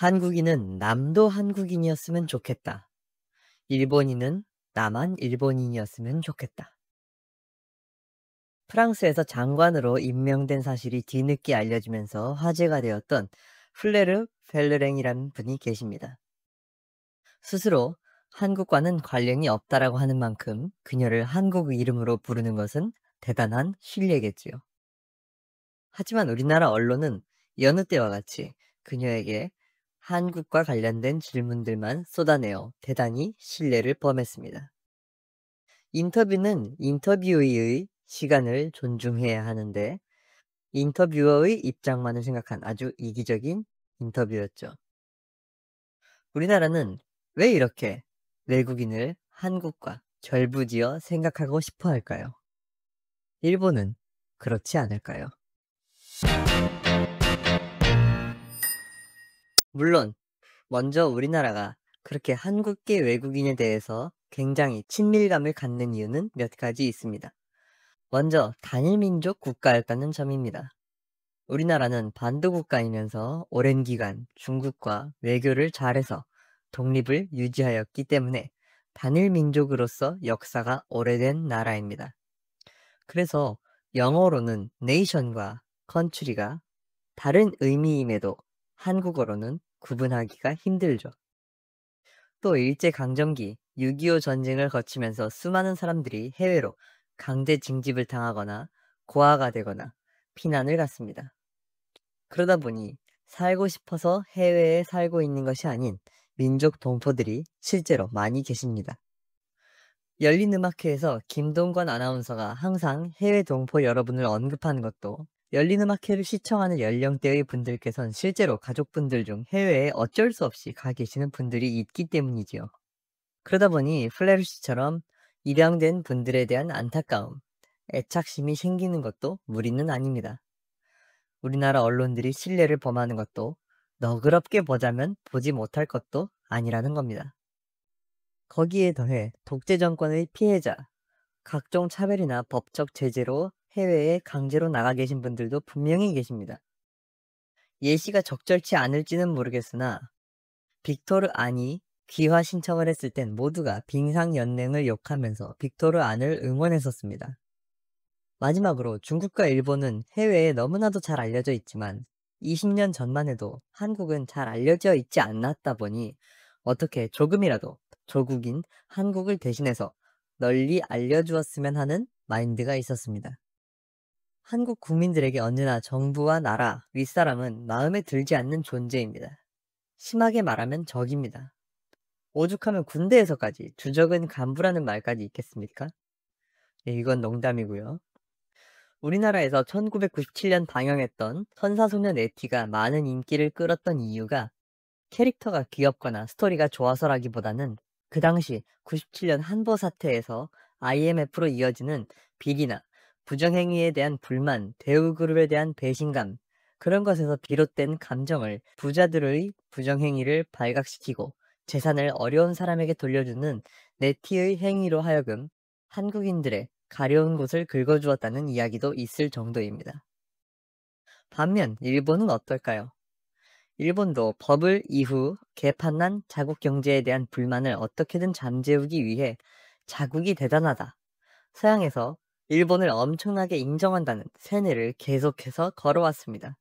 한국인은 남도 한국인이었으면 좋겠다. 일본인은 나만 일본인이었으면 좋겠다. 프랑스에서 장관으로 임명된 사실이 뒤늦게 알려지면서 화제가 되었던 플레르 펠르랭이라는 분이 계십니다. 스스로 한국과는 관련이 없다라고 하는 만큼 그녀를 한국 이름으로 부르는 것은 대단한 신뢰겠지요. 하지만 우리나라 언론은 여느 때와 같이 그녀에게 한국과 관련된 질문들만 쏟아내어 대단히 신뢰를 범했습니다. 인터뷰는 인터뷰의 시간을 존중해야 하는데 인터뷰어의 입장만을 생각한 아주 이기적인 인터뷰였죠. 우리나라는 왜 이렇게 외국인을 한국과 절부지어 생각하고 싶어 할까요? 일본은 그렇지 않을까요? 물론 먼저 우리나라가 그렇게 한국계 외국인에 대해서 굉장히 친밀감을 갖는 이유는 몇 가지 있습니다. 먼저 단일민족 국가였다는 점입니다. 우리나라는 반도국가이면서 오랜 기간 중국과 외교를 잘해서 독립을 유지하였기 때문에 단일민족으로서 역사가 오래된 나라입니다. 그래서 영어로는 nation과 country가 다른 의미임에도 한국어로는 구분하기가 힘들죠. 또 일제강점기 6.25 전쟁을 거치면서 수많은 사람들이 해외로 강제 징집을 당하거나 고아가 되거나 피난을 갔습니다. 그러다 보니 살고 싶어서 해외에 살고 있는 것이 아닌 민족 동포들이 실제로 많이 계십니다. 열린음악회에서 김동건 아나운서가 항상 해외 동포 여러분을 언급하는 것도 열린음악회를 시청하는 연령대의 분들께선 실제로 가족분들 중 해외에 어쩔 수 없이 가 계시는 분들이 있기 때문이지요. 그러다 보니 플레르 씨처럼 입양된 분들에 대한 안타까움, 애착심이 생기는 것도 무리는 아닙니다. 우리나라 언론들이 신뢰를 범하는 것도 너그럽게 보자면 보지 못할 것도 아니라는 겁니다. 거기에 더해 독재 정권의 피해자, 각종 차별이나 법적 제재로 해외에 강제로 나가 계신 분들도 분명히 계십니다. 예시가 적절치 않을지는 모르겠으나 빅토르 안이 귀화 신청을 했을 땐 모두가 빙상연맹을 욕하면서 빅토르 안을 응원했었습니다. 마지막으로 중국과 일본은 해외에 너무나도 잘 알려져 있지만 20년 전만 해도 한국은 잘 알려져 있지 않았다 보니 어떻게 조금이라도 조국인 한국을 대신해서 널리 알려주었으면 하는 마인드가 있었습니다. 한국 국민들에게 언제나 정부와 나라, 윗사람은 마음에 들지 않는 존재입니다. 심하게 말하면 적입니다. 오죽하면 군대에서까지 주적은 간부라는 말까지 있겠습니까? 예, 이건 농담이고요. 우리나라에서 1997년 방영했던 천사소년 에티가 많은 인기를 끌었던 이유가 캐릭터가 귀엽거나 스토리가 좋아서라기보다는 그 당시 97년 한보 사태에서 IMF로 이어지는 비리나 부정행위에 대한 불만, 대우그룹에 대한 배신감, 그런 것에서 비롯된 감정을 부자들의 부정행위를 발각시키고 재산을 어려운 사람에게 돌려주는 네티의 행위로 하여금 한국인들의 가려운 곳을 긁어주었다는 이야기도 있을 정도입니다. 반면 일본은 어떨까요? 일본도 버블 이후 개판난 자국 경제에 대한 불만을 어떻게든 잠재우기 위해 자국이 대단하다, 서양에서 일본을 엄청나게 인정한다는 세뇌를 계속해서 걸어왔습니다.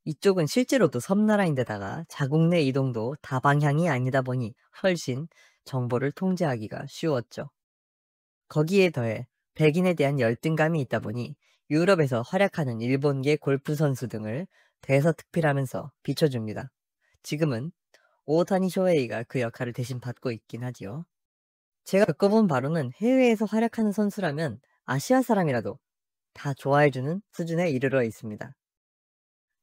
이쪽은 실제로도 섬나라인데다가 자국 내 이동도 다방향이 아니다 보니 훨씬 정보를 통제하기가 쉬웠죠. 거기에 더해 백인에 대한 열등감이 있다 보니 유럽에서 활약하는 일본계 골프 선수 등을 대서특필하면서 비춰줍니다. 지금은 오타니 쇼헤이가 그 역할을 대신 받고 있긴 하지요. 제가 겪어본 바로는 해외에서 활약하는 선수라면 아시아 사람이라도 다 좋아해주는 수준에 이르러 있습니다.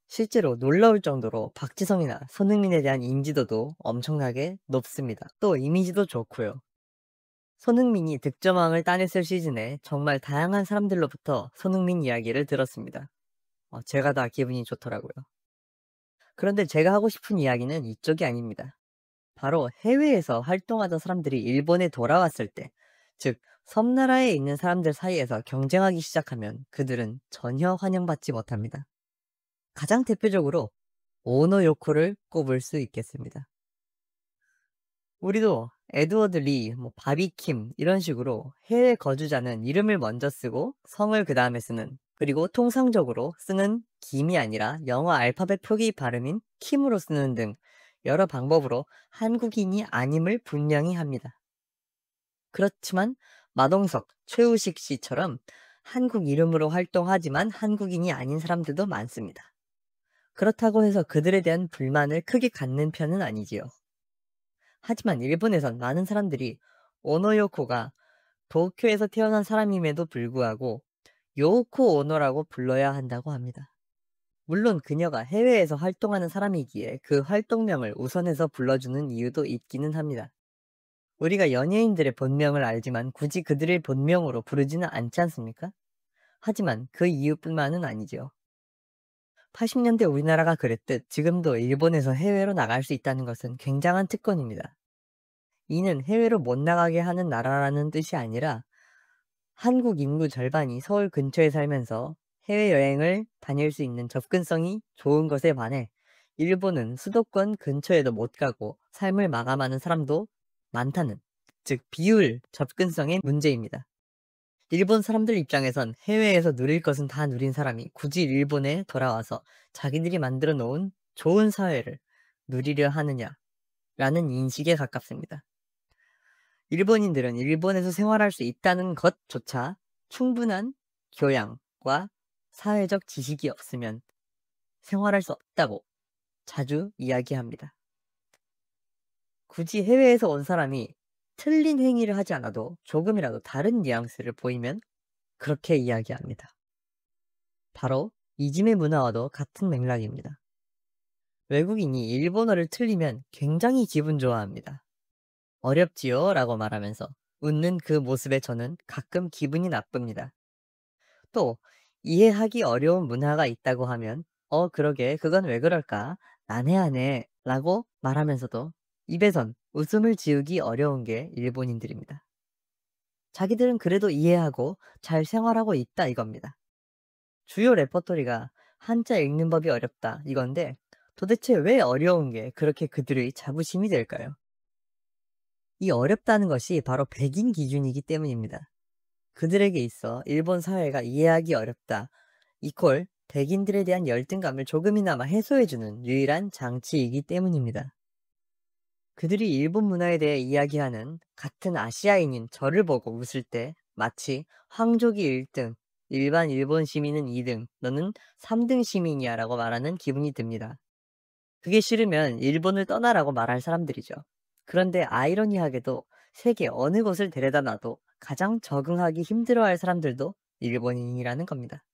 실제로 놀라울 정도로 박지성이나 손흥민에 대한 인지도도 엄청나게 높습니다. 또 이미지도 좋고요. 손흥민이 득점왕을 따냈을 시즌에 정말 다양한 사람들로부터 손흥민 이야기를 들었습니다. 제가 다 기분이 좋더라고요. 그런데 제가 하고 싶은 이야기는 이쪽이 아닙니다. 바로 해외에서 활동하던 사람들이 일본에 돌아왔을 때, 즉 섬나라에 있는 사람들 사이에서 경쟁하기 시작하면 그들은 전혀 환영받지 못합니다. 가장 대표적으로 오노 요코를 꼽을 수 있겠습니다. 우리도 에드워드 리, 바비킴 이런 식으로 해외 거주자는 이름을 먼저 쓰고 성을 그 다음에 쓰는, 그리고 통상적으로 쓰는 김이 아니라 영어 알파벳 표기 발음인 킴으로 쓰는 등 여러 방법으로 한국인이 아님을 분명히 합니다. 그렇지만 마동석, 최우식 씨처럼 한국 이름으로 활동하지만 한국인이 아닌 사람들도 많습니다. 그렇다고 해서 그들에 대한 불만을 크게 갖는 편은 아니지요. 하지만 일본에선 많은 사람들이 오노요코가 도쿄에서 태어난 사람임에도 불구하고 요코 오노라고 불러야 한다고 합니다. 물론 그녀가 해외에서 활동하는 사람이기에 그 활동명을 우선해서 불러주는 이유도 있기는 합니다. 우리가 연예인들의 본명을 알지만 굳이 그들의 본명으로 부르지는 않지 않습니까? 하지만 그 이유뿐만은 아니죠. 80년대 우리나라가 그랬듯 지금도 일본에서 해외로 나갈 수 있다는 것은 굉장한 특권입니다. 이는 해외로 못 나가게 하는 나라라는 뜻이 아니라 한국 인구 절반이 서울 근처에 살면서 해외여행을 다닐 수 있는 접근성이 좋은 것에 반해 일본은 수도권 근처에도 못 가고 삶을 마감하는 사람도 많다는, 즉 비율 접근성의 문제입니다. 일본 사람들 입장에선 해외에서 누릴 것은 다 누린 사람이 굳이 일본에 돌아와서 자기들이 만들어 놓은 좋은 사회를 누리려 하느냐라는 인식에 가깝습니다. 일본인들은 일본에서 생활할 수 있다는 것조차 충분한 교양과 사회적 지식이 없으면 생활할 수 없다고 자주 이야기합니다. 굳이 해외에서 온 사람이 틀린 행위를 하지 않아도 조금이라도 다른 뉘앙스를 보이면 그렇게 이야기합니다. 바로 이짐의 문화와도 같은 맥락입니다. 외국인이 일본어를 틀리면 굉장히 기분 좋아합니다. 어렵지요? 라고 말하면서 웃는 그 모습에 저는 가끔 기분이 나쁩니다. 또 이해하기 어려운 문화가 있다고 하면 그러게 그건 왜 그럴까? 난해하네 라고 말하면서도 입에선 웃음을 지우기 어려운 게 일본인들입니다. 자기들은 그래도 이해하고 잘 생활하고 있다 이겁니다. 주요 레퍼토리가 한자 읽는 법이 어렵다 이건데 도대체 왜 어려운 게 그렇게 그들의 자부심이 될까요? 이 어렵다는 것이 바로 백인 기준이기 때문입니다. 그들에게 있어 일본 사회가 이해하기 어렵다 이퀄 백인들에 대한 열등감을 조금이나마 해소해주는 유일한 장치이기 때문입니다. 그들이 일본 문화에 대해 이야기하는 같은 아시아인인 저를 보고 웃을 때 마치 황족이 1등, 일반 일본 시민은 2등, 너는 3등 시민이야 라고 말하는 기분이 듭니다. 그게 싫으면 일본을 떠나라고 말할 사람들이죠. 그런데 아이러니하게도 세계 어느 곳을 데려다 놔도 가장 적응하기 힘들어할 사람들도 일본인이라는 겁니다.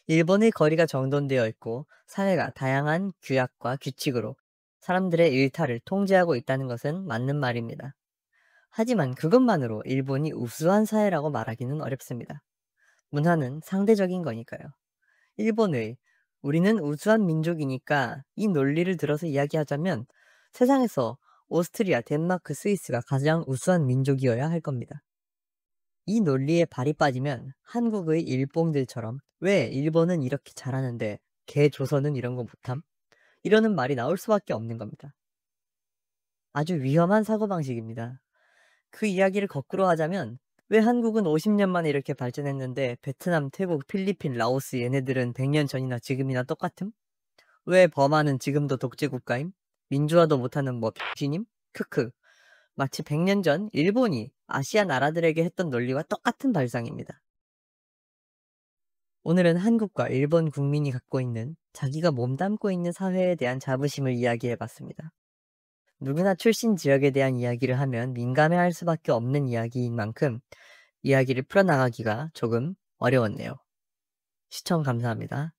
일본의 거리가 정돈되어 있고 사회가 다양한 규약과 규칙으로 사람들의 일탈을 통제하고 있다는 것은 맞는 말입니다. 하지만 그것만으로 일본이 우수한 사회라고 말하기는 어렵습니다. 문화는 상대적인 거니까요. 일본의 우리는 우수한 민족이니까 이 논리를 들어서 이야기하자면 세상에서 오스트리아, 덴마크, 스위스가 가장 우수한 민족이어야 할 겁니다. 이 논리에 발이 빠지면 한국의 일봉들처럼 왜 일본은 이렇게 잘하는데 개 조선은 이런 거 못함? 이러는 말이 나올 수밖에 없는 겁니다. 아주 위험한 사고방식입니다. 그 이야기를 거꾸로 하자면 왜 한국은 50년 만에 이렇게 발전했는데 베트남, 태국, 필리핀, 라오스 얘네들은 100년 전이나 지금이나 똑같음? 왜 버마는 지금도 독재국가임? 민주화도 못하는 병신임? 크크. 마치 100년 전 일본이 아시아 나라들에게 했던 논리와 똑같은 발상입니다. 오늘은 한국과 일본 국민이 갖고 있는 자기가 몸담고 있는 사회에 대한 자부심을 이야기해봤습니다. 누구나 출신 지역에 대한 이야기를 하면 민감해할 수밖에 없는 이야기인 만큼 이야기를 풀어나가기가 조금 어려웠네요. 시청 감사합니다.